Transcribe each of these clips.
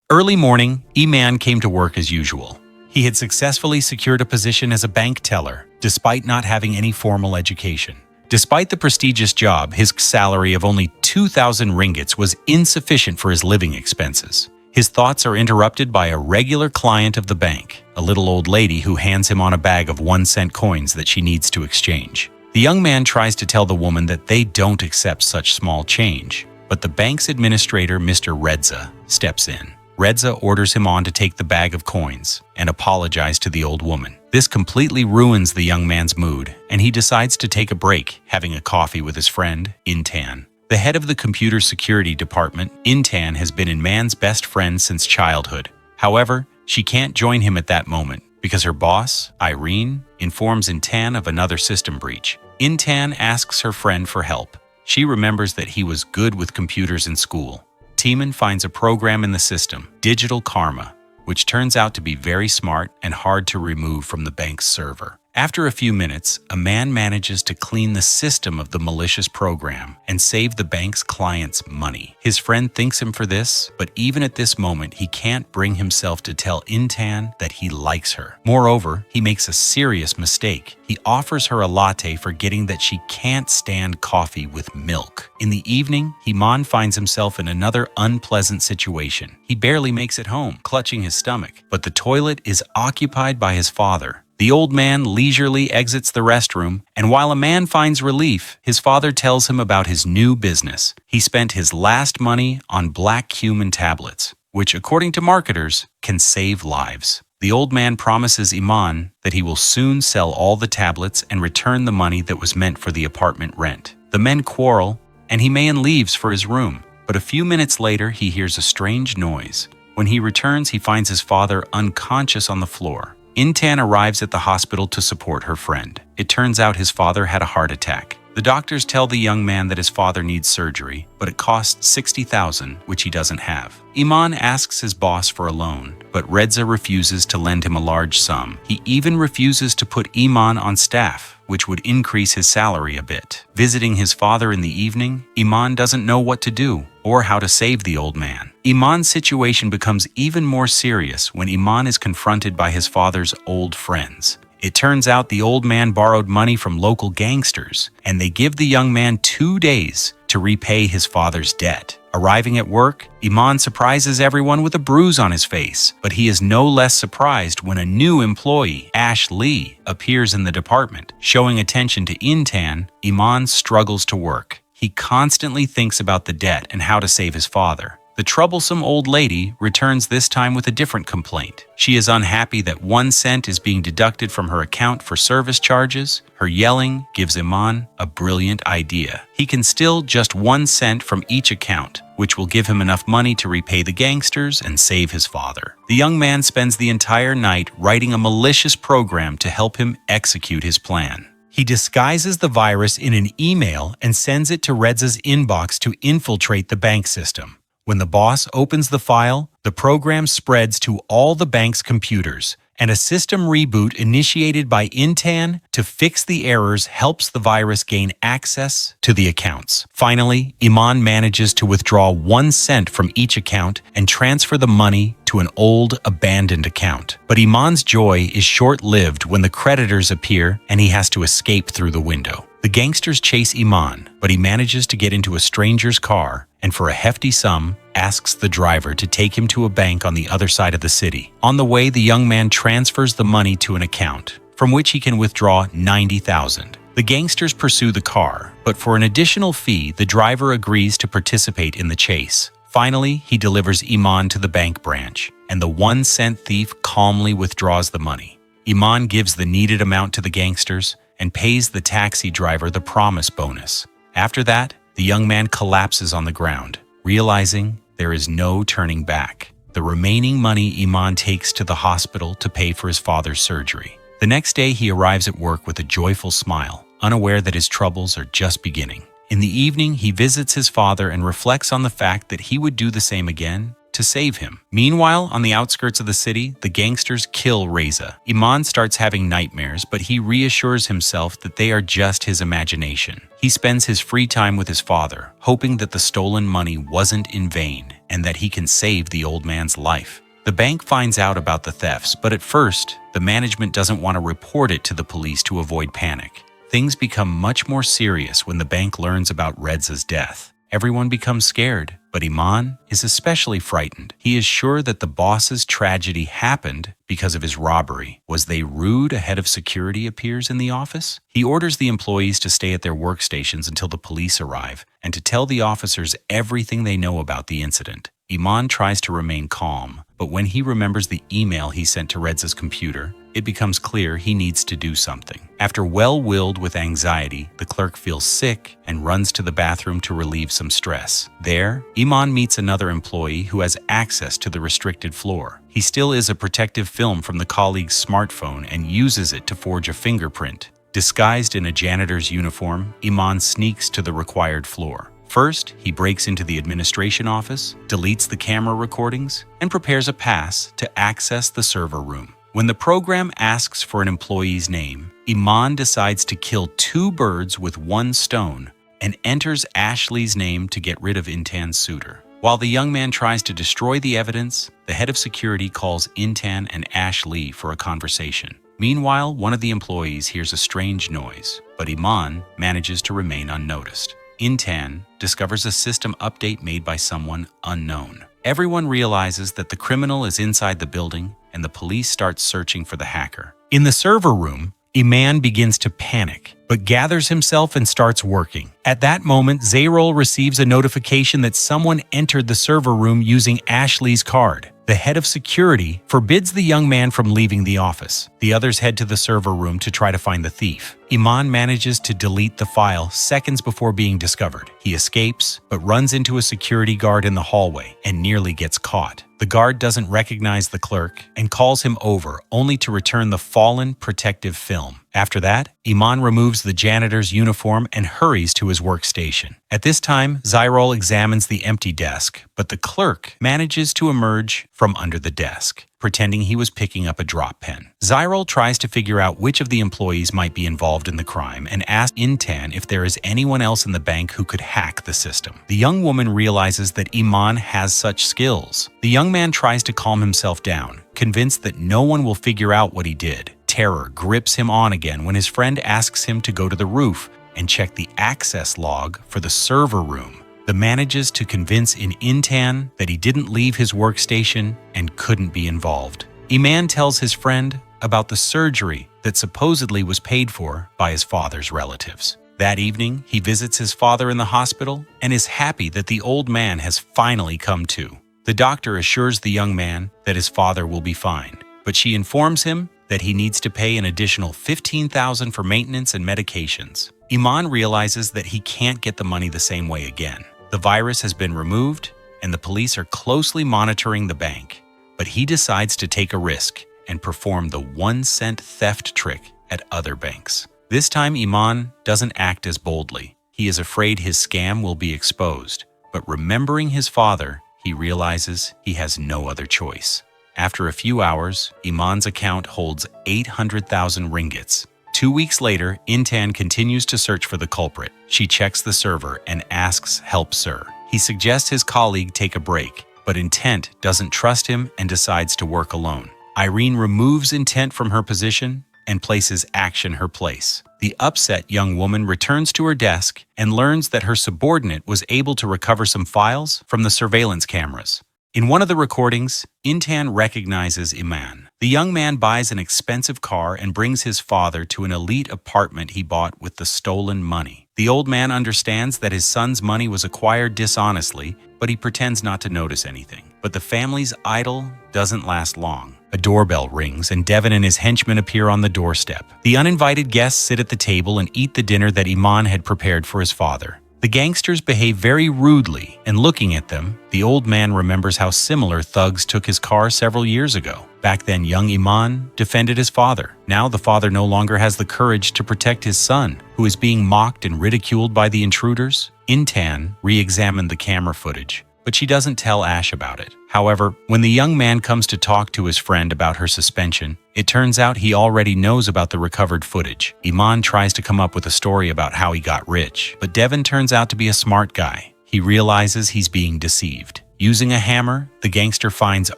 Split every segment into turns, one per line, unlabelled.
Early morning, Iman came to work as usual. He had successfully secured a position as a bank teller, despite not having any formal education. Despite the prestigious job, his salary of only 2,000 ringgits was insufficient for his living expenses. His thoughts are interrupted by a regular client of the bank, a little old lady who hands him on a bag of 1-cent coins that she needs to exchange. The young man tries to tell the woman that they don't accept such small change, but the bank's administrator, Mr. Reza, steps in. Reza orders him on to take the bag of coins and apologize to the old woman. This completely ruins the young man's mood, and he decides to take a break, having a coffee with his friend, Intan. The head of the computer security department, Intan, has been Iman's best friend since childhood. However, she can't join him at that moment because her boss, Irene, informs Intan of another system breach. Intan asks her friend for help. She remembers that he was good with computers in school. Iman finds a program in the system, Digital Karma, which turns out to be very smart and hard to remove from the bank's server. After a few minutes, a man manages to clean the system of the malicious program and save the bank's clients money. His friend thanks him for this, but even at this moment, he can't bring himself to tell Intan that he likes her. Moreover, he makes a serious mistake. He offers her a latte, forgetting that she can't stand coffee with milk. In the evening, Iman finds himself in another unpleasant situation. He barely makes it home, clutching his stomach, but the toilet is occupied by his father. The old man leisurely exits the restroom, and while a man finds relief, his father tells him about his new business. He spent his last money on black cumin tablets, which, according to marketers, can save lives. The old man promises Iman that he will soon sell all the tablets and return the money that was meant for the apartment rent. The men quarrel, and Iman leaves for his room, but a few minutes later he hears a strange noise. When he returns, he finds his father unconscious on the floor. Intan arrives at the hospital to support her friend. It turns out his father had a heart attack. The doctors tell the young man that his father needs surgery, but it costs 60,000, which he doesn't have. Iman asks his boss for a loan, but Reza refuses to lend him a large sum. He even refuses to put Iman on staff, which would increase his salary a bit. Visiting his father in the evening, Iman doesn't know what to do or how to save the old man. Iman's situation becomes even more serious when Iman is confronted by his father's old friends. It turns out the old man borrowed money from local gangsters, and they give the young man 2 days to repay his father's debt. Arriving at work, Iman surprises everyone with a bruise on his face, but he is no less surprised when a new employee, Ash Lee, appears in the department. Showing attention to Intan, Iman struggles to work. He constantly thinks about the debt and how to save his father. The troublesome old lady returns this time with a different complaint. She is unhappy that 1 cent is being deducted from her account for service charges. Her yelling gives Iman a brilliant idea. He can steal just 1 cent from each account, which will give him enough money to repay the gangsters and save his father. The young man spends the entire night writing a malicious program to help him execute his plan. He disguises the virus in an email and sends it to Reza's inbox to infiltrate the bank system. When the boss opens the file, the program spreads to all the bank's computers, and a system reboot initiated by Intan to fix the errors helps the virus gain access to the accounts. Finally, Iman manages to withdraw 1 cent from each account and transfer the money to an old, abandoned account. But Iman's joy is short-lived when the creditors appear and he has to escape through the window. The gangsters chase Iman, but he manages to get into a stranger's car and for a hefty sum, asks the driver to take him to a bank on the other side of the city. On the way, the young man transfers the money to an account, from which he can withdraw 90,000. The gangsters pursue the car, but for an additional fee, the driver agrees to participate in the chase. Finally, he delivers Iman to the bank branch, and the 1 cent thief calmly withdraws the money. Iman gives the needed amount to the gangsters and pays the taxi driver the promise bonus. After that, the young man collapses on the ground, realizing there is no turning back. The remaining money Iman takes to the hospital to pay for his father's surgery. The next day, he arrives at work with a joyful smile, unaware that his troubles are just beginning. In the evening, he visits his father and reflects on the fact that he would do the same again to save him. Meanwhile, on the outskirts of the city, the gangsters kill Reza. Iman starts having nightmares, but he reassures himself that they are just his imagination. He spends his free time with his father, hoping that the stolen money wasn't in vain and that he can save the old man's life. The bank finds out about the thefts, but at first, the management doesn't want to report it to the police to avoid panic. Things become much more serious when the bank learns about Reza's death. Everyone becomes scared, but Iman is especially frightened. He is sure that the boss's tragedy happened because of his robbery. Was they rude? A head of security appears in the office. He orders the employees to stay at their workstations until the police arrive and to tell the officers everything they know about the incident. Iman tries to remain calm, but when he remembers the email he sent to Reza's computer, it becomes clear he needs to do something. After well-willed with anxiety, the clerk feels sick and runs to the bathroom to relieve some stress. There, Iman meets another employee who has access to the restricted floor. He still is a protective film from the colleague's smartphone and uses it to forge a fingerprint. Disguised in a janitor's uniform, Iman sneaks to the required floor. First, he breaks into the administration office, deletes the camera recordings, and prepares a pass to access the server room. When the program asks for an employee's name, Iman decides to kill 2 birds with 1 stone and enters Ashley's name to get rid of Intan's suitor. While the young man tries to destroy the evidence, the head of security calls Intan and Ashley for a conversation. Meanwhile, one of the employees hears a strange noise, but Iman manages to remain unnoticed. Intan discovers a system update made by someone unknown. Everyone realizes that the criminal is inside the building, and the police start searching for the hacker. In the server room, Iman begins to panic, but gathers himself and starts working. At that moment, Zara receives a notification that someone entered the server room using Ashley's card. The head of security forbids the young man from leaving the office. The others head to the server room to try to find the thief. Iman manages to delete the file seconds before being discovered. He escapes, but runs into a security guard in the hallway and nearly gets caught. The guard doesn't recognize the clerk and calls him over, only to return the fallen protective film. After that, Iman removes the janitor's uniform and hurries to his workstation. At this time, Zara examines the empty desk, but the clerk manages to emerge from under the desk, pretending he was picking up a drop pen. Zara tries to figure out which of the employees might be involved in the crime and asks Intan if there is anyone else in the bank who could hack the system. The young woman realizes that Iman has such skills. The young man tries to calm himself down, convinced that no one will figure out what he did. Terror grips him on again when his friend asks him to go to the roof and check the access log for the server room. The manages to convince Intan that he didn't leave his workstation and couldn't be involved. Iman tells his friend about the surgery that supposedly was paid for by his father's relatives. That evening, he visits his father in the hospital and is happy that the old man has finally come to. The doctor assures the young man that his father will be fine, but she informs him that he needs to pay an additional $15,000 for maintenance and medications. Iman realizes that he can't get the money the same way again. The virus has been removed, and the police are closely monitoring the bank. But he decides to take a risk and perform the 1-cent theft trick at other banks. This time, Iman doesn't act as boldly. He is afraid his scam will be exposed. But remembering his father, he realizes he has no other choice. After a few hours, Iman's account holds 800,000 ringgits. 2 weeks later, Intan continues to search for the culprit. She checks the server and asks help, sir. He suggests his colleague take a break, but Intent doesn't trust him and decides to work alone. Irene removes Intent from her position and places Action her place. The upset young woman returns to her desk and learns that her subordinate was able to recover some files from the surveillance cameras. In one of the recordings, Intan recognizes Iman. The young man buys an expensive car and brings his father to an elite apartment he bought with the stolen money. The old man understands that his son's money was acquired dishonestly, but he pretends not to notice anything. But the family's idyll doesn't last long. A doorbell rings and Devin and his henchmen appear on the doorstep. The uninvited guests sit at the table and eat the dinner that Iman had prepared for his father. The gangsters behave very rudely, and looking at them, the old man remembers how similar thugs took his car several years ago. Back then, young Iman defended his father. Now the father no longer has the courage to protect his son, who is being mocked and ridiculed by the intruders. Intan re-examined the camera footage, but she doesn't tell Ash about it. However, when the young man comes to talk to his friend about her suspension, it turns out he already knows about the recovered footage. Iman tries to come up with a story about how he got rich, but Devin turns out to be a smart guy. He realizes he's being deceived. Using a hammer, the gangster finds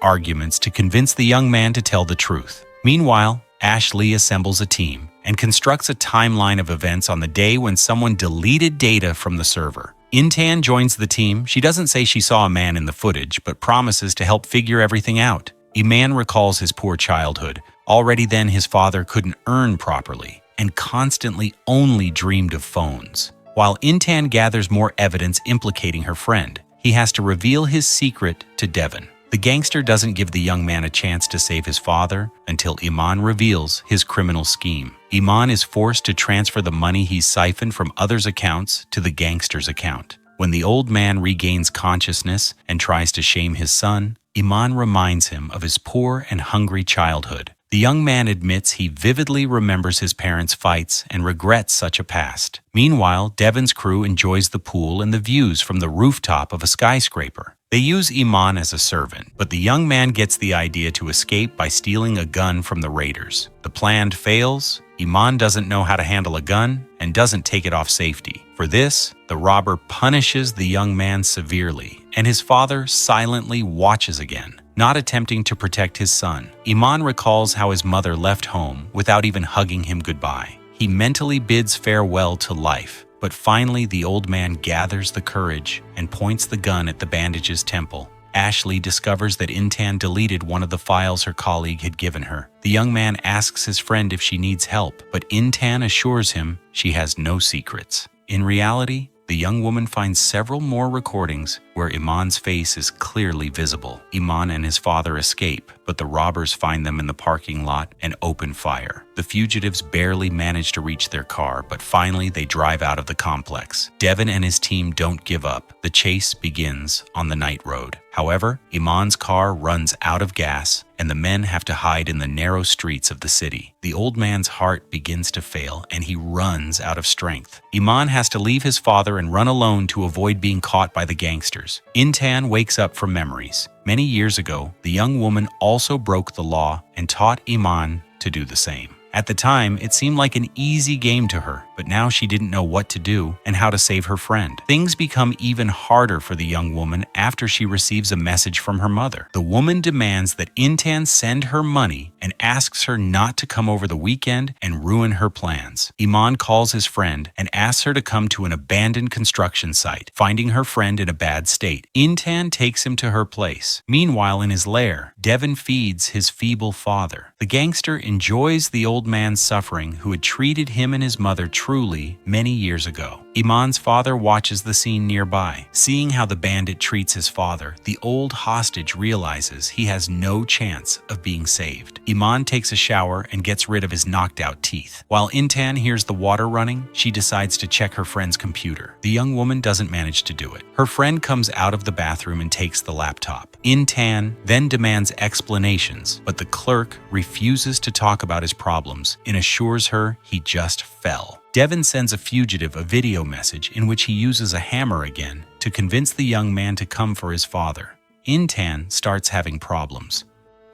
arguments to convince the young man to tell the truth. Meanwhile, Ashley assembles a team and constructs a timeline of events on the day when someone deleted data from the server. Intan joins the team. She doesn't say she saw a man in the footage, but promises to help figure everything out. Iman recalls his poor childhood. Already then, his father couldn't earn properly and constantly only dreamed of phones. While Intan gathers more evidence implicating her friend, he has to reveal his secret to Devin. The gangster doesn't give the young man a chance to save his father until Iman reveals his criminal scheme. Iman is forced to transfer the money he's siphoned from others' accounts to the gangster's account. When the old man regains consciousness and tries to shame his son, Iman reminds him of his poor and hungry childhood. The young man admits he vividly remembers his parents' fights and regrets such a past. Meanwhile, Devin's crew enjoys the pool and the views from the rooftop of a skyscraper. They use Iman as a servant, but the young man gets the idea to escape by stealing a gun from the raiders. The plan fails. Iman doesn't know how to handle a gun and doesn't take it off safety. For this, the robber punishes the young man severely, and his father silently watches again, not attempting to protect his son. Iman recalls how his mother left home without even hugging him goodbye. He mentally bids farewell to life, but finally the old man gathers the courage and points the gun at the bandage's temple. Ashley discovers that Intan deleted one of the files her colleague had given her. The young man asks his friend if she needs help, but Intan assures him she has no secrets. In reality, the young woman finds several more recordings where Iman's face is clearly visible. Iman and his father escape, but the robbers find them in the parking lot and open fire. The fugitives barely manage to reach their car, but finally they drive out of the complex. Devin and his team don't give up. The chase begins on the night road. However, Iman's car runs out of gas, and the men have to hide in the narrow streets of the city. The old man's heart begins to fail, and he runs out of strength. Iman has to leave his father and run alone to avoid being caught by the gangsters. Intan wakes up from memories. Many years ago, the young woman also broke the law and taught Iman to do the same. At the time, it seemed like an easy game to her, but now she didn't know what to do and how to save her friend. Things become even harder for the young woman after she receives a message from her mother. The woman demands that Intan send her money and asks her not to come over the weekend and ruin her plans. Iman calls his friend and asks her to come to an abandoned construction site, finding her friend in a bad state. Intan takes him to her place. Meanwhile, in his lair, Devin feeds his feeble father. The gangster enjoys the old man's suffering who had treated him and his mother truly many years ago. Iman's father watches the scene nearby. Seeing how the bandit treats his father, the old hostage realizes he has no chance of being saved. Iman takes a shower and gets rid of his knocked-out teeth. While Intan hears the water running, she decides to check her friend's computer. The young woman doesn't manage to do it. Her friend comes out of the bathroom and takes the laptop. Intan then demands explanations, but the clerk refuses to talk about his problems and assures her he just fell. Devin sends a fugitive a video message in which he uses a hammer again to convince the young man to come for his father. Intan starts having problems.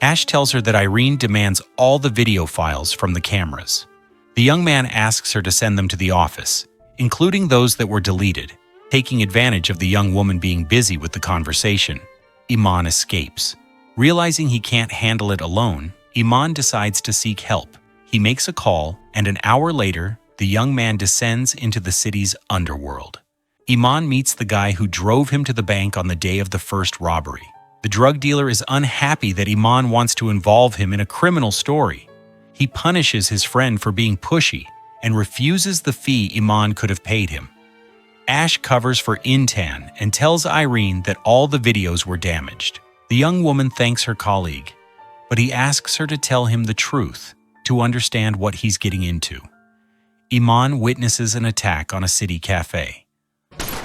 Ash tells her that Irene demands all the video files from the cameras. The young man asks her to send them to the office, including those that were deleted. Taking advantage of the young woman being busy with the conversation, Iman escapes. Realizing he can't handle it alone, Iman decides to seek help. He makes a call, and an hour later, the young man descends into the city's underworld. Iman meets the guy who drove him to the bank on the day of the first robbery. The drug dealer is unhappy that Iman wants to involve him in a criminal story. He punishes his friend for being pushy and refuses the fee Iman could have paid him. Ash covers for Intan and tells Irene that all the videos were damaged. The young woman thanks her colleague, but he asks her to tell him the truth to understand what he's getting into. Iman witnesses an attack on a city cafe.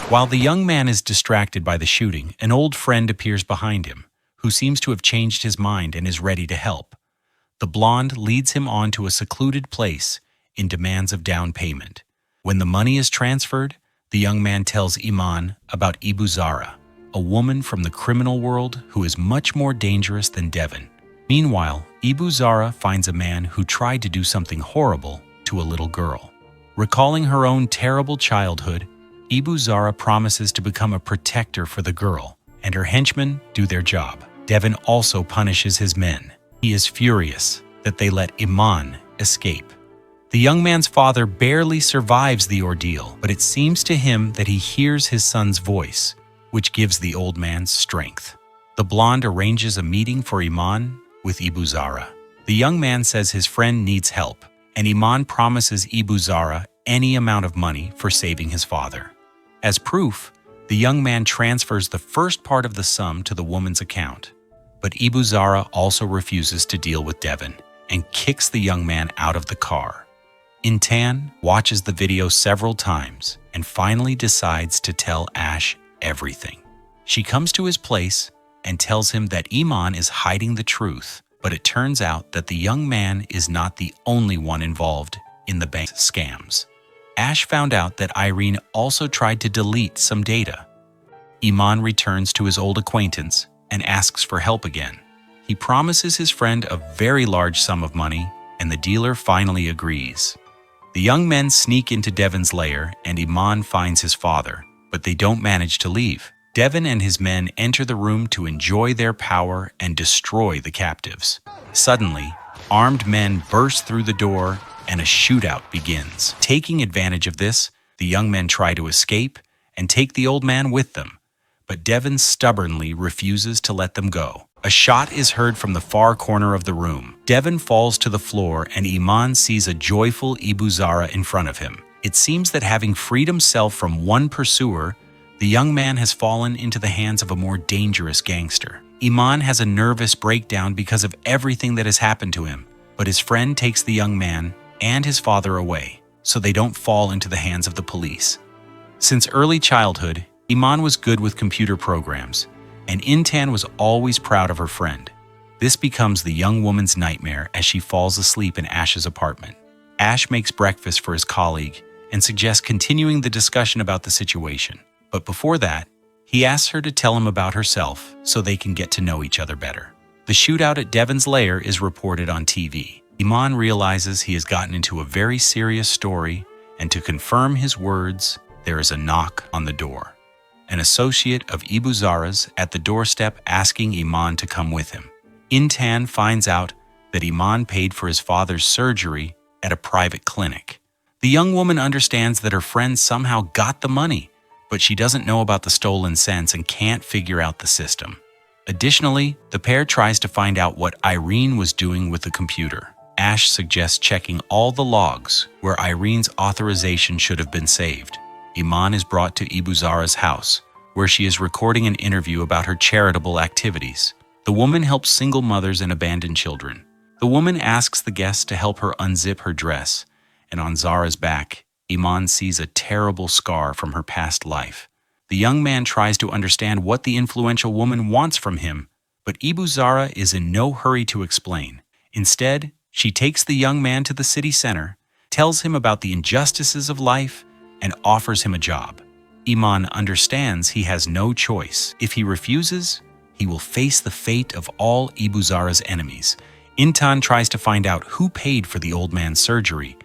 While the young man is distracted by the shooting, an old friend appears behind him, who seems to have changed his mind and is ready to help. The blonde leads him on to a secluded place in demands of down payment. When the money is transferred, the young man tells Iman about Zara, a woman from the criminal world who is much more dangerous than Devon. Meanwhile, Zara finds a man who tried to do something horrible to a little girl. Recalling her own terrible childhood, Zara promises to become a protector for the girl, and her henchmen do their job. Devon also punishes his men. He is furious that they let Iman escape. The young man's father barely survives the ordeal, but it seems to him that he hears his son's voice, which gives the old man strength. The blonde arranges a meeting for Iman with Zara. The young man says his friend needs help, and Iman promises Zara any amount of money for saving his father. As proof, the young man transfers the first part of the sum to the woman's account. But Zara also refuses to deal with Devon and kicks the young man out of the car. Intan watches the video several times and finally decides to tell Ash everything. She comes to his place and tells him that Iman is hiding the truth, but it turns out that the young man is not the only one involved in the bank scams. Ash found out that Irene also tried to delete some data. Iman returns to his old acquaintance and asks for help again. He promises his friend a very large sum of money, and the dealer finally agrees. The young men sneak into Devon's lair, and Iman finds his father, but they don't manage to leave. Devon and his men enter the room to enjoy their power and destroy the captives. Suddenly, armed men burst through the door, and a shootout begins. Taking advantage of this, the young men try to escape and take the old man with them, but Devon stubbornly refuses to let them go. A shot is heard from the far corner of the room. Devon falls to the floor, and Iman sees a joyful Zara in front of him. It seems that having freed himself from one pursuer, the young man has fallen into the hands of a more dangerous gangster. Iman has a nervous breakdown because of everything that has happened to him, but his friend takes the young man and his father away, so they don't fall into the hands of the police. Since early childhood, Iman was good with computer programs, and Intan was always proud of her friend. This becomes the young woman's nightmare as she falls asleep in Ash's apartment. Ash makes breakfast for his colleague and suggests continuing the discussion about the situation. But before that, he asks her to tell him about herself so they can get to know each other better. The shootout at Devon's lair is reported on TV. Iman realizes he has gotten into a very serious story, and to confirm his words, there is a knock on the door. An associate of Zara's at the doorstep asking Iman to come with him. Intan finds out that Iman paid for his father's surgery at a private clinic. The young woman understands that her friend somehow got the money, but she doesn't know about the stolen cents and can't figure out the system. Additionally, the pair tries to find out what Irene was doing with the computer. Ash suggests checking all the logs where Irene's authorization should have been saved. Iman is brought to Zara's house, where she is recording an interview about her charitable activities. The woman helps single mothers and abandoned children. The woman asks the guests to help her unzip her dress, and on Zara's back, Iman sees a terrible scar from her past life. The young man tries to understand what the influential woman wants from him, but Zara is in no hurry to explain. Instead, she takes the young man to the city center, tells him about the injustices of life, and offers him a job. Iman understands he has no choice. If he refuses, he will face the fate of all Zara's enemies. Intan tries to find out who paid for the old man's surgery,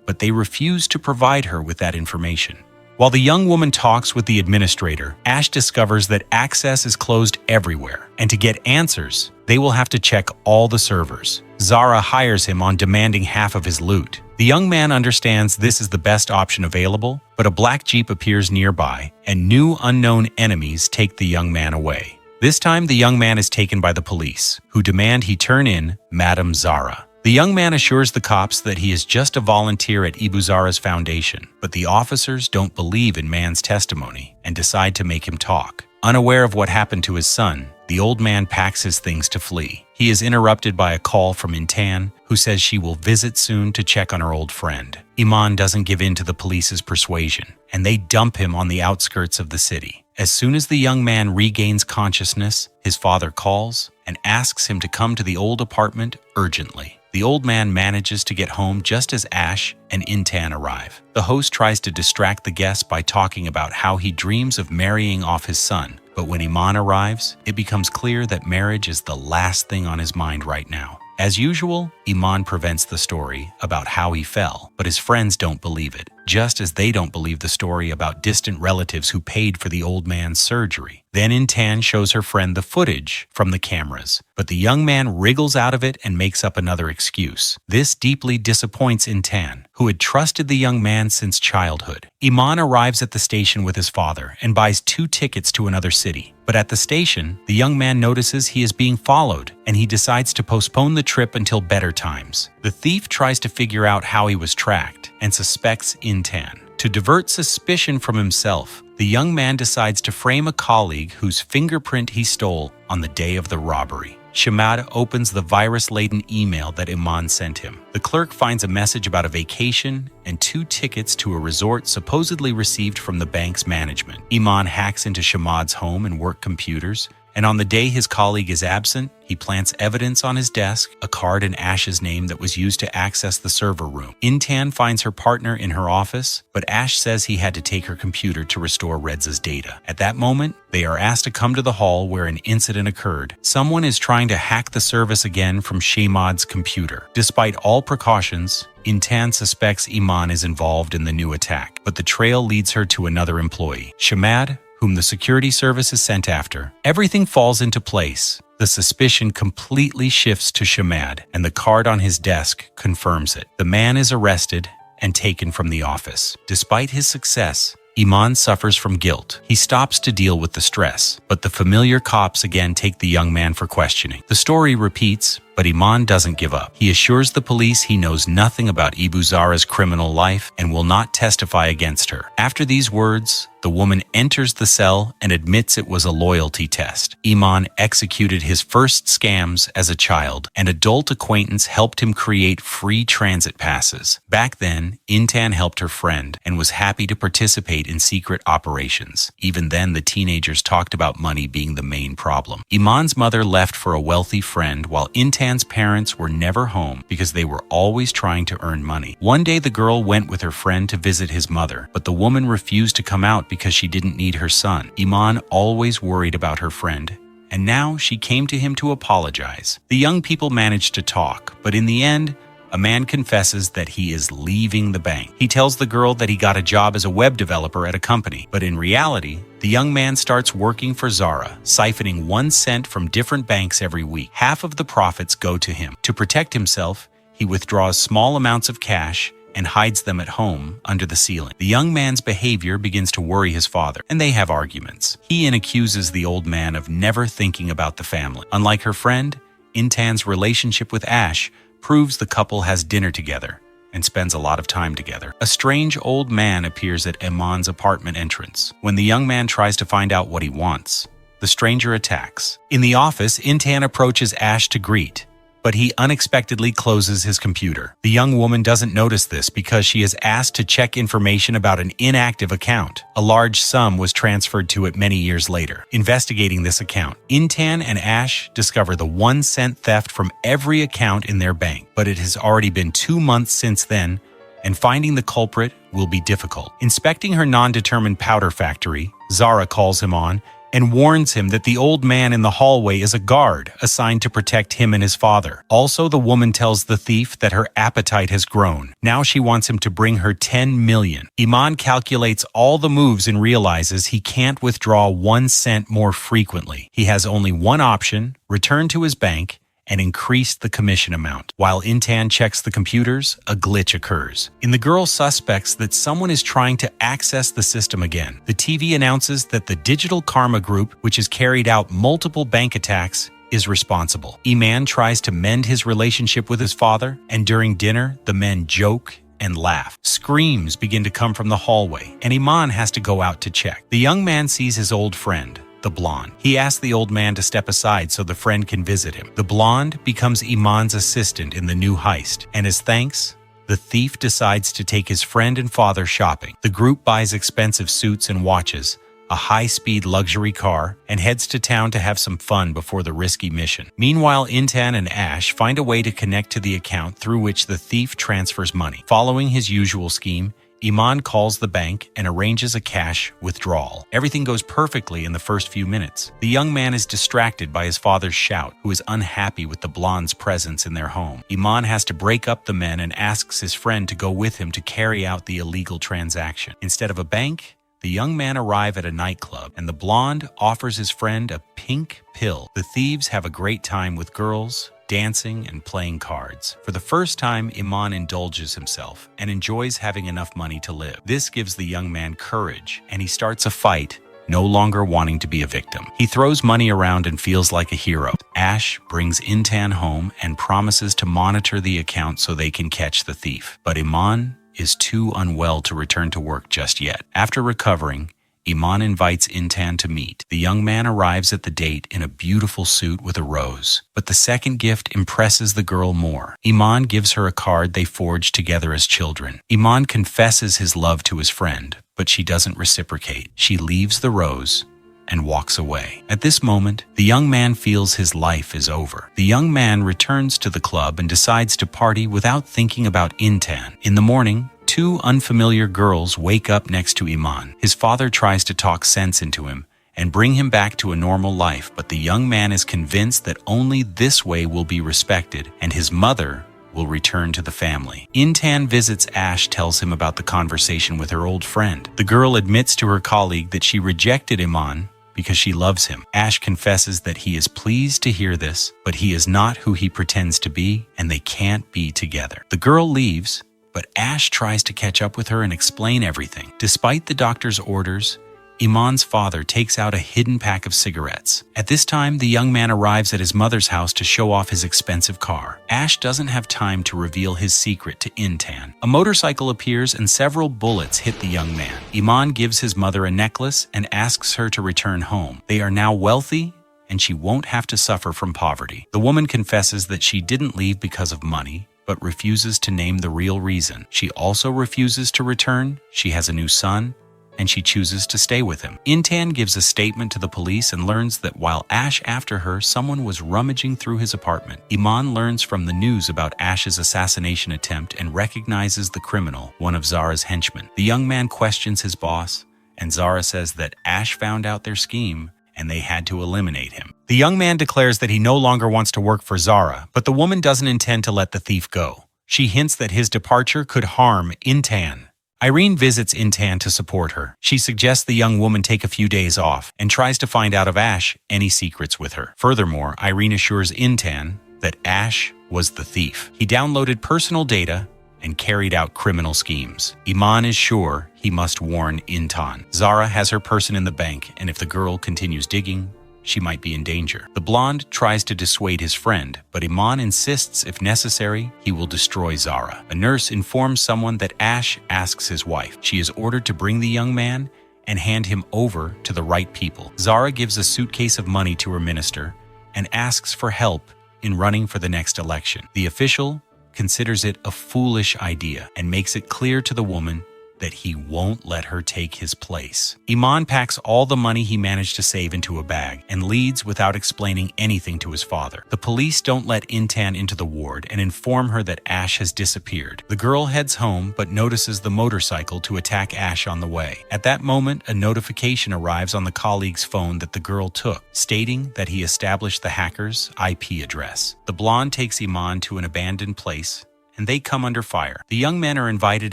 but they refuse to provide her with that information. While the young woman talks with the administrator, Ash discovers that access is closed everywhere, and to get answers, they will have to check all the servers. Zara hires him on demanding half of his loot. The young man understands this is the best option available, but a black jeep appears nearby, and new unknown enemies take the young man away. This time, the young man is taken by the police, who demand he turn in Madame Zara. The young man assures the cops that he is just a volunteer at Zara's foundation, but the officers don't believe in man's testimony and decide to make him talk. Unaware of what happened to his son, the old man packs his things to flee. He is interrupted by a call from Intan, who says she will visit soon to check on her old friend. Iman doesn't give in to the police's persuasion, and they dump him on the outskirts of the city. As soon as the young man regains consciousness, his father calls and asks him to come to the old apartment urgently. The old man manages to get home just as Ash and Intan arrive. The host tries to distract the guests by talking about how he dreams of marrying off his son, But when Iman arrives, it becomes clear that marriage is the last thing on his mind right now. As usual, Iman prevents the story about how he fell, but his friends don't believe it, just as they don't believe the story about distant relatives who paid for the old man's surgery. Then Intan shows her friend the footage from the cameras, but the young man wriggles out of it and makes up another excuse. This deeply disappoints Intan, who had trusted the young man since childhood. Iman arrives at the station with his father and buys 2 tickets to another city. But at the station, the young man notices he is being followed, and he decides to postpone the trip until better times. The thief tries to figure out how he was tracked and suspects Intan. To divert suspicion from himself, the young man decides to frame a colleague whose fingerprint he stole on the day of the robbery. Shamad opens the virus-laden email that Iman sent him. The clerk finds a message about a vacation and 2 tickets to a resort supposedly received from the bank's management. Iman hacks into Shamad's home and work computers, and on the day his colleague is absent, he plants evidence on his desk, a card in Ash's name that was used to access the server room. Intan finds her partner in her office, but Ash says he had to take her computer to restore Redza's data. At that moment, they are asked to come to the hall where an incident occurred. Someone is trying to hack the service again from Shamad's computer. Despite all precautions, Intan suspects Iman is involved in the new attack, but the trail leads her to another employee, Shamad, whom the security service is sent after. Everything falls into place. The suspicion completely shifts to Shamad, and the card on his desk confirms it. The man is arrested and taken from the office. Despite his success, Iman suffers from guilt. He stops to deal with the stress, but the familiar cops again take the young man for questioning. The story repeats, but Iman doesn't give up. He assures the police he knows nothing about Ibu Zara's criminal life and will not testify against her. After these words, the woman enters the cell and admits it was a loyalty test. Iman executed his first scams as a child. An adult acquaintance helped him create free transit passes. Back then, Intan helped her friend and was happy to participate in secret operations. Even then, the teenagers talked about money being the main problem. Iman's mother left for a wealthy friend while Intan's parents were never home because they were always trying to earn money. One day, the girl went with her friend to visit his mother, but the woman refused to come out because she didn't need her son. Iman always worried about her friend, and now she came to him to apologize. The young people managed to talk, but in the end, a man confesses that he is leaving the bank. He tells the girl that he got a job as a web developer at a company, but in reality, the young man starts working for Zara, siphoning 1 cent from different banks every week. Half of the profits go to him. To protect himself, he withdraws small amounts of cash and hides them at home under the ceiling. The young man's behavior begins to worry his father, and they have arguments. He accuses the old man of never thinking about the family. Unlike her friend, Intan's relationship with Ash proves the couple has dinner together and spends a lot of time together. A strange old man appears at Iman's apartment entrance. When the young man tries to find out what he wants, the stranger attacks. In the office, Intan approaches Ash to greet, but he unexpectedly closes his computer. The young woman doesn't notice this because she is asked to check information about an inactive account. A large sum was transferred to it many years later. Investigating this account, Intan and Ash discover the 1 cent theft from every account in their bank, but it has already been 2 months since then, and finding the culprit will be difficult. Inspecting her non-determined powder factory, Zara calls him on and warns him that the old man in the hallway is a guard assigned to protect him and his father. Also, the woman tells the thief that her appetite has grown. Now she wants him to bring her 10 million. Iman calculates all the moves and realizes he can't withdraw 1 cent more frequently. He has only one option: return to his bank and increase the commission amount. While Intan checks the computers, a glitch occurs. The girl suspects that someone is trying to access the system again. The TV announces that the Digital Karma Group, which has carried out multiple bank attacks, is responsible. Iman tries to mend his relationship with his father, and during dinner, the men joke and laugh. Screams begin to come from the hallway, and Iman has to go out to check. The young man sees his old friend, the blonde. He asks the old man to step aside so the friend can visit him. The blonde becomes Iman's assistant in the new heist, and as thanks, the thief decides to take his friend and father shopping. The group buys expensive suits and watches, a high-speed luxury car, and heads to town to have some fun before the risky mission. Meanwhile, Intan and Ash find a way to connect to the account through which the thief transfers money. Following his usual scheme, Iman calls the bank and arranges a cash withdrawal. Everything goes perfectly in the first few minutes. The young man is distracted by his father's shout, who is unhappy with the blonde's presence in their home. Iman has to break up the men and asks his friend to go with him to carry out the illegal transaction. Instead of a bank, the young man arrives at a nightclub, and the blonde offers his friend a pink pill. The thieves have a great time with girls, dancing, and playing cards. For the first time, Iman indulges himself and enjoys having enough money to live. This gives the young man courage, and he starts a fight, no longer wanting to be a victim. He throws money around and feels like a hero. Ash brings Intan home and promises to monitor the account so they can catch the thief. But Iman is too unwell to return to work just yet. After recovering, Iman invites Intan to meet. The young man arrives at the date in a beautiful suit with a rose. But the second gift impresses the girl more. Iman gives her a card they forged together as children. Iman confesses his love to his friend, but she doesn't reciprocate. She leaves the rose and walks away. At this moment, the young man feels his life is over. The young man returns to the club and decides to party without thinking about Intan. In the morning, two unfamiliar girls wake up next to Iman. His father tries to talk sense into him and bring him back to a normal life, but the young man is convinced that only this way will be respected and his mother will return to the family. Intan visits Ash, tells him about the conversation with her old friend. The girl admits to her colleague that she rejected Iman because she loves him. Ash confesses that he is pleased to hear this, but he is not who he pretends to be, and they can't be together. The girl leaves, but Ash tries to catch up with her and explain everything. Despite the doctor's orders, Iman's father takes out a hidden pack of cigarettes. At this time, the young man arrives at his mother's house to show off his expensive car. Ash doesn't have time to reveal his secret to Intan. A motorcycle appears and several bullets hit the young man. Iman gives his mother a necklace and asks her to return home. They are now wealthy, and she won't have to suffer from poverty. The woman confesses that she didn't leave because of money, but refuses to name the real reason. She also refuses to return. She has a new son, and she chooses to stay with him. Intan gives a statement to the police and learns that while Ash after her, someone was rummaging through his apartment. Iman learns from the news about Ash's assassination attempt and recognizes the criminal, one of Zara's henchmen. The young man questions his boss, and Zara says that Ash found out their scheme and they had to eliminate him. The young man declares that he no longer wants to work for Zara, but the woman doesn't intend to let the thief go. She hints that his departure could harm Intan. Irene visits Intan to support her. She suggests the young woman take a few days off and tries to find out of Ash any secrets with her. Furthermore, Irene assures Intan that Ash was the thief. He downloaded personal data and carried out criminal schemes. Iman is sure he must warn Intan. Zara has her person in the bank, and if the girl continues digging, she might be in danger. The blonde tries to dissuade his friend, but Iman insists if necessary, he will destroy Zara. A nurse informs someone that Ash asks his wife. She is ordered to bring the young man and hand him over to the right people. Zara gives a suitcase of money to her minister and asks for help in running for the next election. The official considers it a foolish idea and makes it clear to the woman that he won't let her take his place. Iman packs all the money he managed to save into a bag and leaves without explaining anything to his father. The police don't let Intan into the ward and inform her that Ash has disappeared. The girl heads home but notices the motorcycle to attack Ash on the way. At that moment, a notification arrives on the colleague's phone that the girl took, stating that he established the hacker's IP address. The blonde takes Iman to an abandoned place and they come under fire. The young men are invited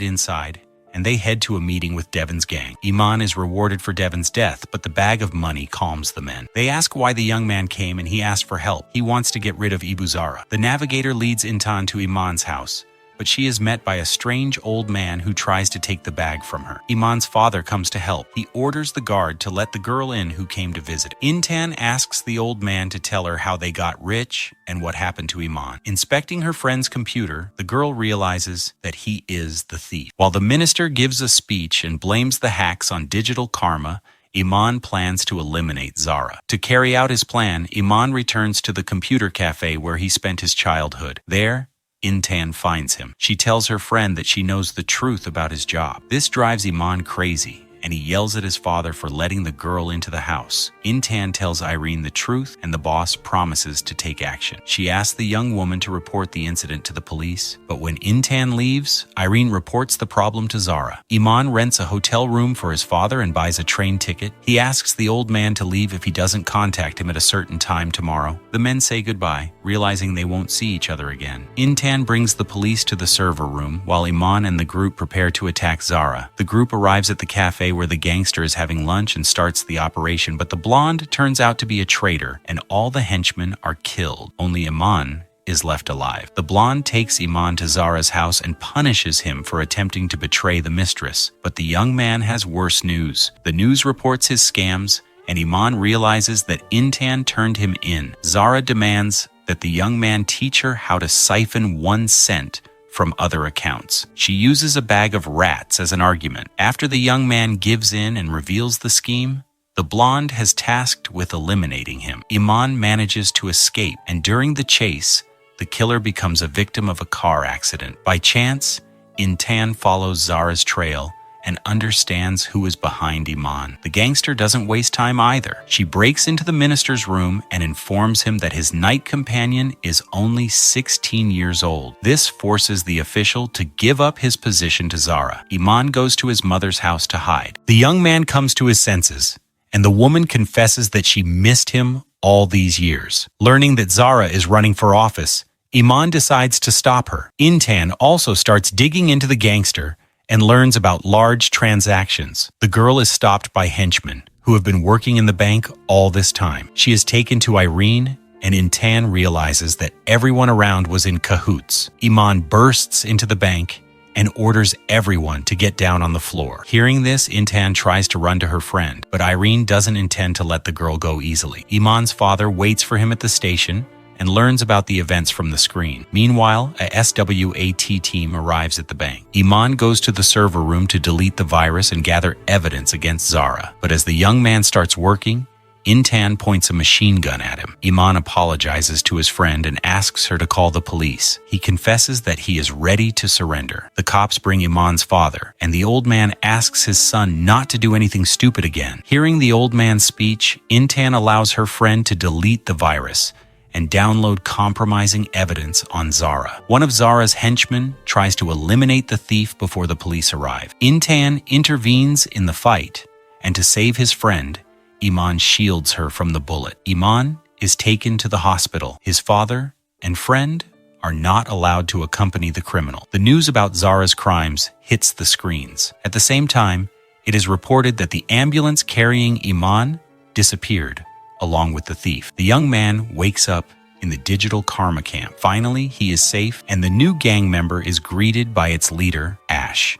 inside and they head to a meeting with Devon's gang. Iman is rewarded for Devon's death, but the bag of money calms the men. They ask why the young man came and he asks for help. He wants to get rid of Ibu Zara. The navigator leads Intan to Iman's house, but she is met by a strange old man who tries to take the bag from her. Iman's father comes to help. He orders the guard to let the girl in who came to visit. Intan asks the old man to tell her how they got rich and what happened to Iman. Inspecting her friend's computer, the girl realizes that he is the thief. While the minister gives a speech and blames the hacks on digital karma, Iman plans to eliminate Zara. To carry out his plan, Iman returns to the computer cafe where he spent his childhood. There, Intan finds him. She tells her friend that she knows the truth about his job. This drives Iman crazy, and he yells at his father for letting the girl into the house. Intan tells Irene the truth, and the boss promises to take action. She asks the young woman to report the incident to the police, but when Intan leaves, Irene reports the problem to Zara. Iman rents a hotel room for his father and buys a train ticket. He asks the old man to leave if he doesn't contact him at a certain time tomorrow. The men say goodbye, realizing they won't see each other again. Intan brings the police to the server room, while Iman and the group prepare to attack Zara. The group arrives at the cafe where the gangster is having lunch and starts the operation, but the blonde turns out to be a traitor, and all the henchmen are killed. Only Iman is left alive. The blonde takes Iman to Zara's house and punishes him for attempting to betray the mistress. But the young man has worse news. The news reports his scams, and Iman realizes that Intan turned him in. Zara demands that the young man teach her how to siphon 1 cent from other accounts. She uses a bag of rats as an argument. After the young man gives in and reveals the scheme, the blonde has tasked with eliminating him. Iman manages to escape, and during the chase, the killer becomes a victim of a car accident. By chance, Intan follows Zara's trail and understands who is behind Iman. The gangster doesn't waste time either. She breaks into the minister's room and informs him that his night companion is only 16 years old. This forces the official to give up his position to Zara. Iman goes to his mother's house to hide. The young man comes to his senses, and the woman confesses that she missed him all these years. Learning that Zara is running for office, Iman decides to stop her. Intan also starts digging into the gangster and learns about large transactions. The girl is stopped by henchmen who have been working in the bank all this time. She is taken to Irene, and Intan realizes that everyone around was in cahoots. Iman bursts into the bank and orders everyone to get down on the floor. Hearing this, Intan tries to run to her friend, but Irene doesn't intend to let the girl go easily. Iman's father waits for him at the station and learns about the events from the screen. Meanwhile, a SWAT team arrives at the bank. Iman goes to the server room to delete the virus and gather evidence against Zara. But as the young man starts working, Intan points a machine gun at him. Iman apologizes to his friend and asks her to call the police. He confesses that he is ready to surrender. The cops bring Iman's father, and the old man asks his son not to do anything stupid again. Hearing the old man's speech, Intan allows her friend to delete the virus and download compromising evidence on Zara. One of Zara's henchmen tries to eliminate the thief before the police arrive. Intan intervenes in the fight, and to save his friend, Iman shields her from the bullet. Iman is taken to the hospital. His father and friend are not allowed to accompany the criminal. The news about Zara's crimes hits the screens. At the same time, it is reported that the ambulance carrying Iman disappeared, along with the thief. The young man wakes up in the digital karma camp. Finally, he is safe, and the new gang member is greeted by its leader, Ash.